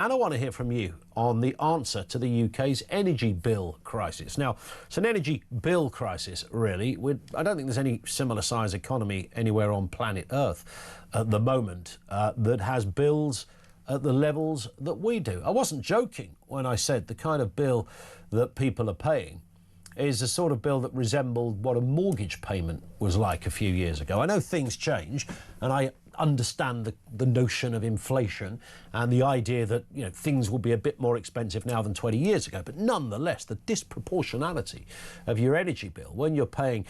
And I want to hear from you on the answer to the UK's energy bill crisis. Now, it's an energy bill crisis, really. I don't think there's any similar size economy anywhere on planet Earth at the moment that has bills at the levels that we do. I wasn't joking when I said the kind of bill that people are paying is the sort of bill that resembled what a mortgage payment was like a few years ago. I know things change, and I understand the notion of inflation and the idea that, you know, things will be a bit more expensive now than 20 years ago. But nonetheless, the disproportionality of your energy bill when you're paying,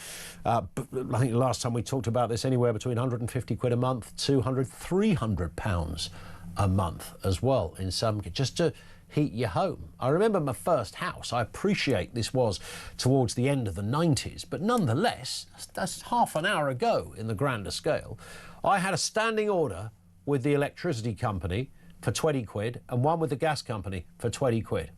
I think the last time we talked about this, anywhere between 150 quid a month, 200, 300 pounds a month as well in some, just to heat your home. I remember my first house. I appreciate this was towards the end of the 90s, but nonetheless, that's half an hour ago in the grander scale. I had a standing order with the electricity company for 20 quid and one with the gas company for 20 quid.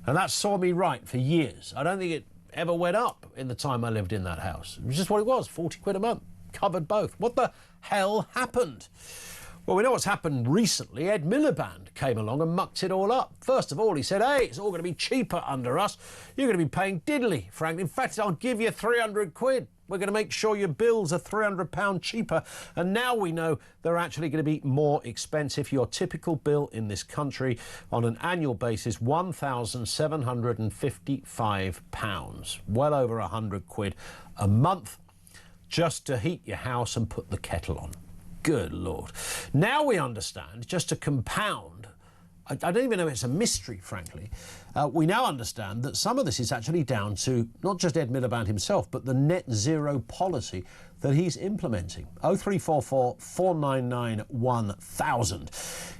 And that saw me right for years. I don't think it ever went up in the time I lived in that house. It was just what it was, 40 quid a month, covered both. What the hell happened? Well, we know what's happened recently. Ed Miliband came along and mucked it all up. First of all, he said, hey, it's all going to be cheaper under us. You're going to be paying diddly, Frank. In fact, I'll give you 300 quid. We're going to make sure your bills are £300 cheaper. And now we know they're actually going to be more expensive. Your typical bill in this country on an annual basis, £1,755. Well over 100 quid a month just to heat your house and put the kettle on. Good Lord. Now we understand, just to compound, I don't even know if it's a mystery, frankly, we now understand that some of this is actually down to not just Ed Miliband himself, but the net zero policy that he's implementing. 0344 499 1000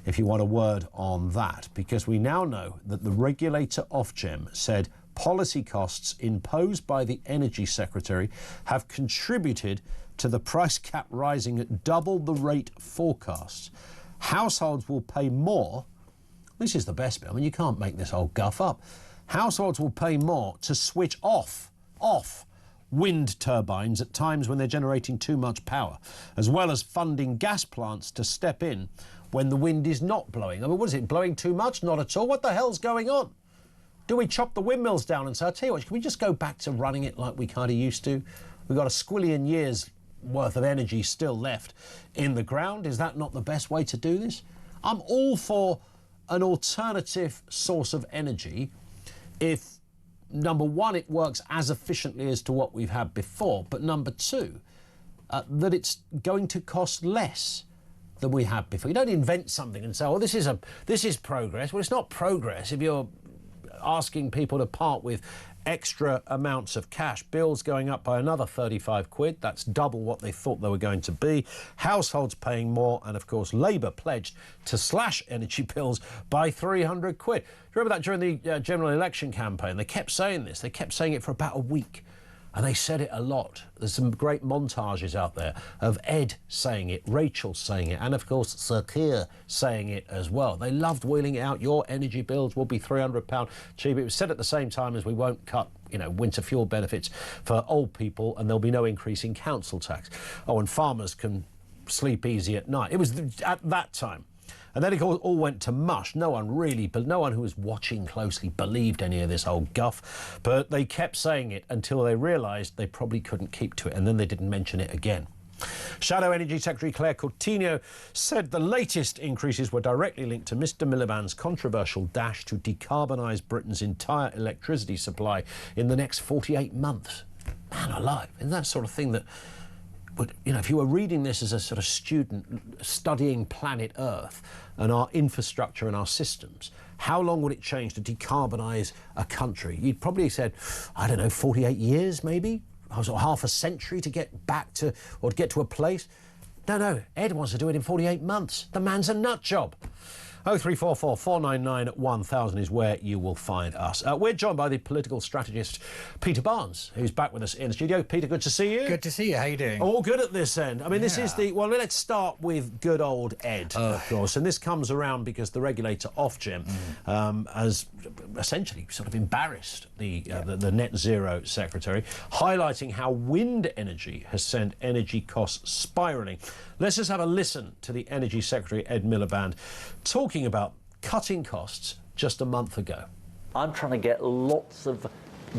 if you want a word on that, because we now know that the regulator Ofgem said policy costs imposed by the Energy Secretary have contributed to the price cap rising at double the rate forecast. Households will pay more. This is the best bit. I mean, you can't make this whole guff up. Households will pay more to switch off wind turbines at times when they're generating too much power, as well as funding gas plants to step in when the wind is not blowing. I mean, what is it, blowing too much? Not at all. What the hell's going on? Do we chop the windmills down and say, I'll tell you what, can we just go back to running it like we kind of used to? We've got a squillion years worth of energy still left in the ground. Is that not the best way to do this? I'm all for an alternative source of energy if, number one, it works as efficiently as to what we've had before, but number two, that it's going to cost less than we had before. You don't invent something and say, oh, this is progress. Well, it's not progress if you're asking people to part with extra amounts of cash, bills going up by another 35 quid. That's double what they thought they were going to be. Households paying more, and of course Labour pledged to slash energy bills by 300 quid. Remember that during the general election campaign? They kept saying this. They kept saying it for about a week. And they said it a lot. There's some great montages out there of Ed saying it, Rachel saying it, and of course Sir Keir saying it as well. They loved wheeling it out. Your energy bills will be £300 cheaper. It was said at the same time as we won't cut, you know, winter fuel benefits for old people, and there'll be no increase in council tax. Oh, and farmers can sleep easy at night. It was at that time. And then it all went to mush. No one who was watching closely believed any of this old guff. But they kept saying it until they realised they probably couldn't keep to it. And then they didn't mention it again. Shadow Energy Secretary Claire Coutinho said the latest increases were directly linked to Mr Miliband's controversial dash to decarbonise Britain's entire electricity supply in the next 48 months. Man alive, isn't that sort of thing that... But, you know, if you were reading this as a sort of student studying planet Earth and our infrastructure and our systems, how long would it change to decarbonise a country? You'd probably said, I don't know, 48 years maybe? Or half a century to get back to, or to get to a place? No, Ed wants to do it in 48 months. The man's a nut job. 0344 499 1000 is where you will find us. We're joined by the political strategist Peter Barnes, who's back with us in the studio. Peter, good to see you. Good to see you. How you doing? All good at this end. I mean, this is the... Well, let's start with good old Ed, of course. And this comes around because the regulator Ofgem has essentially sort of embarrassed the net zero secretary, highlighting how wind energy has sent energy costs spiralling. Let's just have a listen to the Energy Secretary, Ed Miliband, talking about cutting costs just a month ago? I'm trying to get lots of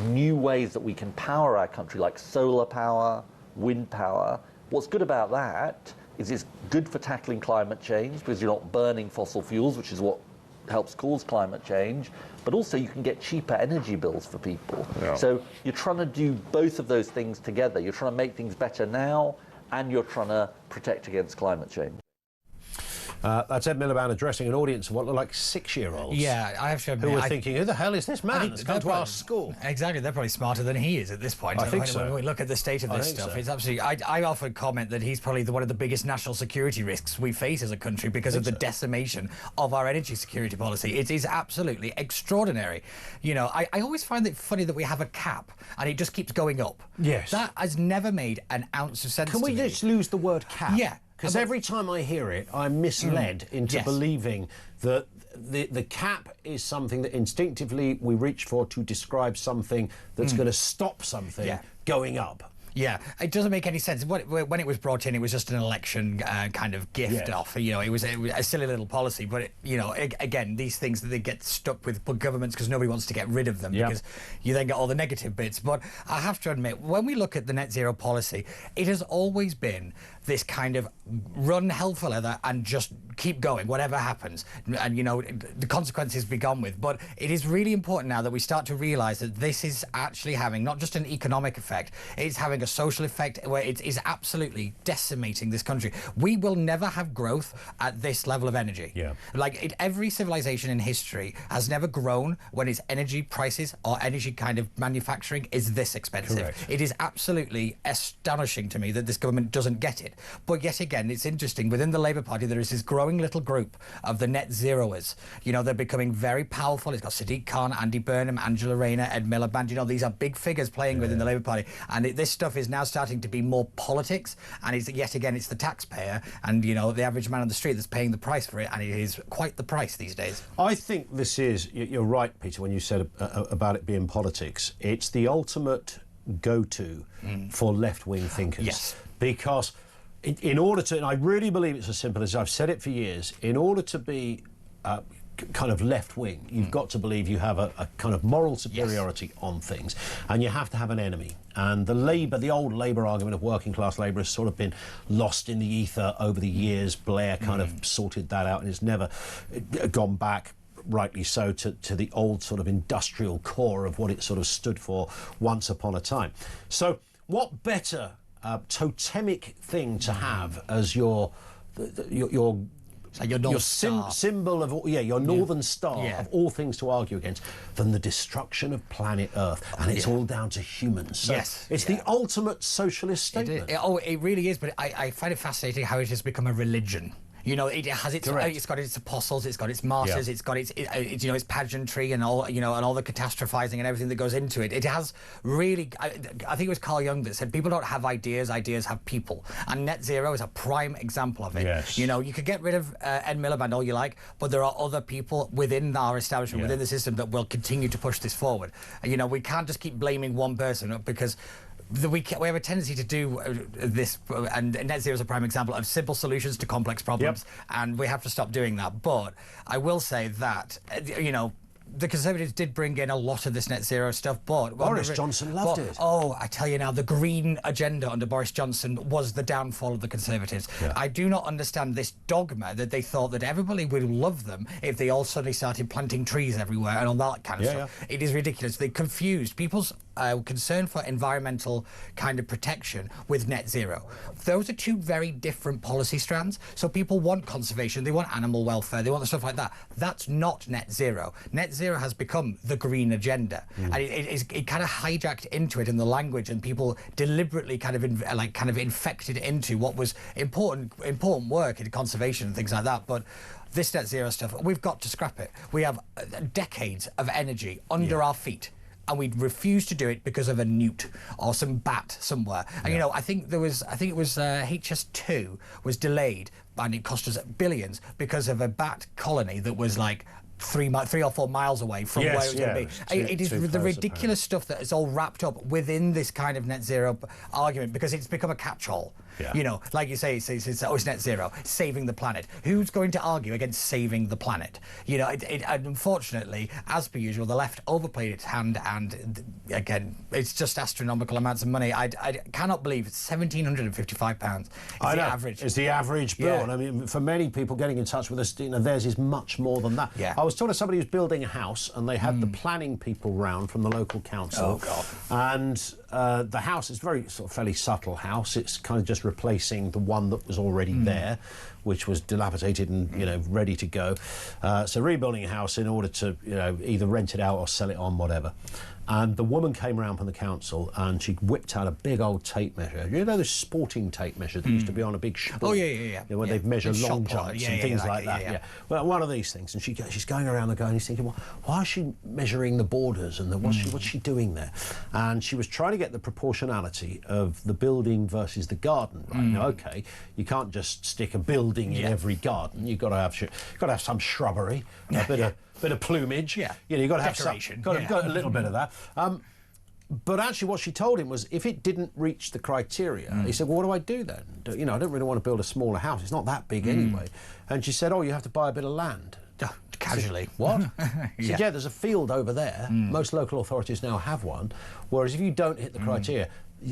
new ways that we can power our country, like solar power, wind power. What's good about that is it's good for tackling climate change because you're not burning fossil fuels, which is what helps cause climate change, but also you can get cheaper energy bills for people. Yeah. So you're trying to do both of those things together. You're trying to make things better now, and you're trying to protect against climate change. That's Ed Miliband addressing an audience of what look like 6-year-olds. Yeah, I have to admit, who were thinking, who the hell is this man that's come to our school? Exactly, they're probably smarter than he is at this point. I think so. When we look at the state of this stuff, it's absolutely... I often comment that he's probably one of the biggest national security risks we face as a country because of the decimation of our energy security policy. It is absolutely extraordinary. You know, I always find it funny that we have a cap and it just keeps going up. Yes. That has never made an ounce of sense to me. Can we just lose the word cap? Yeah. Because every time I hear it, I'm misled into believing that the cap is something that instinctively we reach for to describe something that's going to stop something going up. Yeah, it doesn't make any sense. When it was brought in, it was just an election kind of gift off. You know, it was a silly little policy. But, you know, again, these things that they get stuck with governments because nobody wants to get rid of them because you then get all the negative bits. But I have to admit, when we look at the net zero policy, it has always been this kind of run hell for leather and just keep going, whatever happens. And, you know, the consequences be gone with. But it is really important now that we start to realise that this is actually having not just an economic effect, it's having a social effect where it is absolutely decimating this country. We will never have growth at this level of energy. Yeah. Like every civilization in history has never grown when its energy prices or energy kind of manufacturing is this expensive. Correct. It is absolutely astonishing to me that this government doesn't get it. But yet again, it's interesting. Within the Labour Party, there is this growing little group of the net zeroers. You know, they're becoming very powerful. It's got Sadiq Khan, Andy Burnham, Angela Rayner, Ed Miliband. You know, these are big figures playing within the Labour Party. And this stuff is now starting to be more politics. And it's, yet again, it's the taxpayer and, you know, the average man on the street that's paying the price for it. And it is quite the price these days. I think this is, you're right, Peter, when you said about it being politics. It's the ultimate go-to for left-wing thinkers. Yes. Because in order to, and I really believe it's as simple as I've said it for years, in order to be kind of left-wing, you've got to believe you have a kind of moral superiority on things, and you have to have an enemy. And the old Labour argument of working-class Labour has sort of been lost in the ether over the years. Blair kind of sorted that out and has never gone back, rightly so, to the old sort of industrial core of what it sort of stood for once upon a time. So what better totemic thing to have as your symbol of your northern star of all things to argue against than the destruction of planet Earth, and it's all down to humans. So it's the ultimate socialist statement. It really is. But I find it fascinating how it has become a religion. You know, it has its got its apostles, it's got its masters, it's got its you know, its pageantry and all, you know, and all the catastrophizing and everything that goes into it. It has really, I think it was Carl Jung that said, people don't have ideas, ideas have people. And net zero is a prime example of it. Yes. You know, you could get rid of Ed Miliband all you like, but there are other people within our establishment, within the system, that will continue to push this forward. You know, we can't just keep blaming one person because we have a tendency to do this, and net zero is a prime example of simple solutions to complex problems, and we have to stop doing that. But I will say that, you know, the Conservatives did bring in a lot of this net zero stuff, but Boris Johnson loved it. Oh, I tell you now, the green agenda under Boris Johnson was the downfall of the Conservatives. I do not understand this dogma that they thought that everybody would love them if they all suddenly started planting trees everywhere and all that kind of stuff. It is ridiculous. They confused people's concern for environmental kind of protection with net zero. Those are two very different policy strands. So people want conservation, they want animal welfare, they want stuff like that. That's not net zero. Net zero has become the green agenda, and it kind of hijacked into it in the language, and people deliberately kind of infected into what was important work in conservation and things like that. But this net zero stuff, we've got to scrap it. We have decades of energy under our feet, and we refuse to do it because of a newt or some bat somewhere. And you know, I think it was HS2 was delayed, and it cost us billions because of a bat colony that was like 3 or 4 miles away from where it was going to be. It is the ridiculous stuff that is all wrapped up within this kind of net zero argument, because it's become a catch-all. Yeah. You know, like you say, it's net zero, saving the planet. Who's going to argue against saving the planet? You know, and unfortunately, as per usual, the left overplayed its hand, and again, it's just astronomical amounts of money. I cannot believe it's £1,755 is the average. It's the average bill. Yeah. And I mean, for many people getting in touch with us, you know, theirs is much more than that. Yeah. I was talking to somebody who's building a house, and they had the planning people round from the local council. Oh, God. And the house is very sort of fairly subtle house. It's kind of just replacing the one that was already there, which was dilapidated and, you know, ready to go. So rebuilding a house in order to, you know, either rent it out or sell it on, whatever. And the woman came around from the council, and she whipped out a big old tape measure. You know those sporting tape measures that used to be on a big spool? Oh, yeah. You know, where they've measured long jumps and things like that. Yeah. Well, one of these things, and she's going around the guy, and he's thinking, well, why is she measuring the borders, and what's she doing there? And she was trying to get the proportionality of the building versus the garden. Right? Now, okay, you can't just stick a building in every garden. You've got to have some shrubbery, a bit of plumage. Yeah. You know, you've got to have decoration. got a little bit of that. But actually, what she told him was, if it didn't reach the criteria, he said, well, what do I do then? You know, I don't really want to build a smaller house. It's not that big anyway. And she said, oh, you have to buy a bit of land. Casually. Said, what? He said, yeah, there's a field over there. Most local authorities now have one. Whereas if you don't hit the criteria,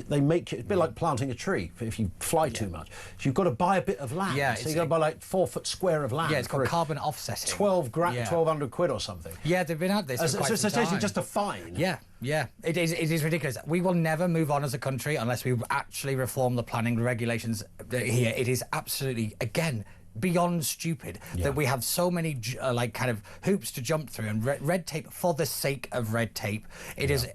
they make it a bit like planting a tree if you fly too much. So you've got to buy a bit of land. Yeah, so you've got to buy like 4 foot square of land. Yeah, it's called carbon offsetting. 1,200 quid or something. Yeah, they've been at this for quite some time. Just a fine. Yeah. It is ridiculous. We will never move on as a country unless we actually reform the planning regulations here. It is absolutely, again, beyond stupid that we have so many like kind of hoops to jump through and red tape for the sake of red tape. It is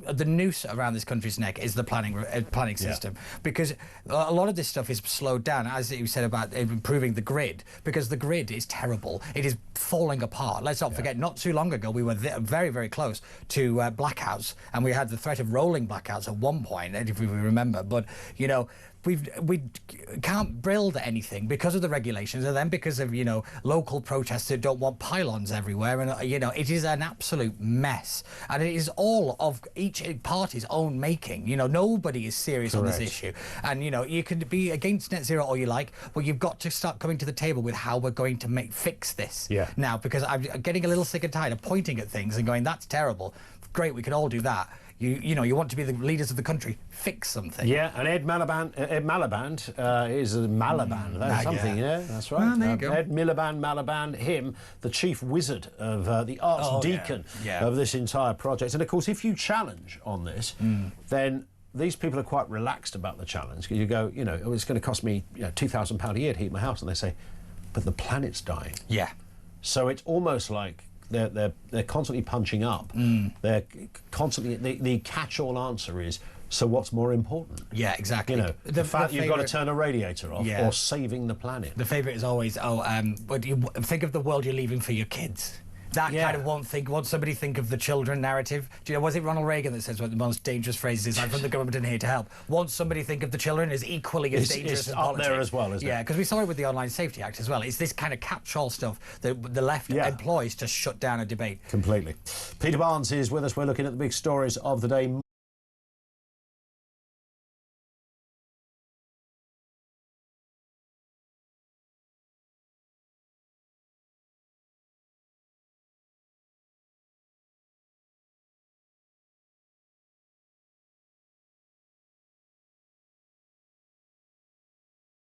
the noose around this country's neck is the planning system, because a lot of this stuff is slowed down, as you said about improving the grid, because the grid is terrible. It is falling apart. Let's not forget, not too long ago we were very, very close to blackouts, and we had the threat of rolling blackouts at one point, if we remember. But you know, we can't build anything because of the regulations, and then because of, you know, local protests that don't want pylons everywhere, and you know, it is an absolute mess, and it is all of each party's own making. You know, nobody is serious on this issue, and you know, you can be against net zero all you like, but you've got to start coming to the table with how we're going to fix this now, because I'm getting a little sick and tired of pointing at things and going, that's terrible. Great, we can all do that. You know, you want to be the leaders of the country, fix something. Yeah, and Ed Miliband is a Maliband. That's something, yeah, that's right. There you go. Ed Miliband, him, the chief wizard of the archdeacon of this entire project. And of course, if you challenge on this, then these people are quite relaxed about the challenge, because you go, you know, oh, it's going to cost me, you know, £2,000 a year to heat my house, and they say, but the planet's dying. Yeah. So it's almost like they're constantly punching up. They're constantly, the catch-all answer is, so what's more important? Yeah, exactly. You know, the fact you've got to turn a radiator off, or saving the planet. The favourite is always, but you think of the world you're leaving for your kids. That kind of won't somebody think of the children narrative? Do you know, was it Ronald Reagan that says one of the most dangerous phrases is, I'm from the government and here to help? Won't somebody think of the children is equally as dangerous as politics. It's up there as well, isn't it? Yeah, because we saw it with the Online Safety Act as well. It's this kind of catch-all stuff that the left employs to shut down a debate. Completely. Peter Barnes is with us. We're looking at the big stories of the day.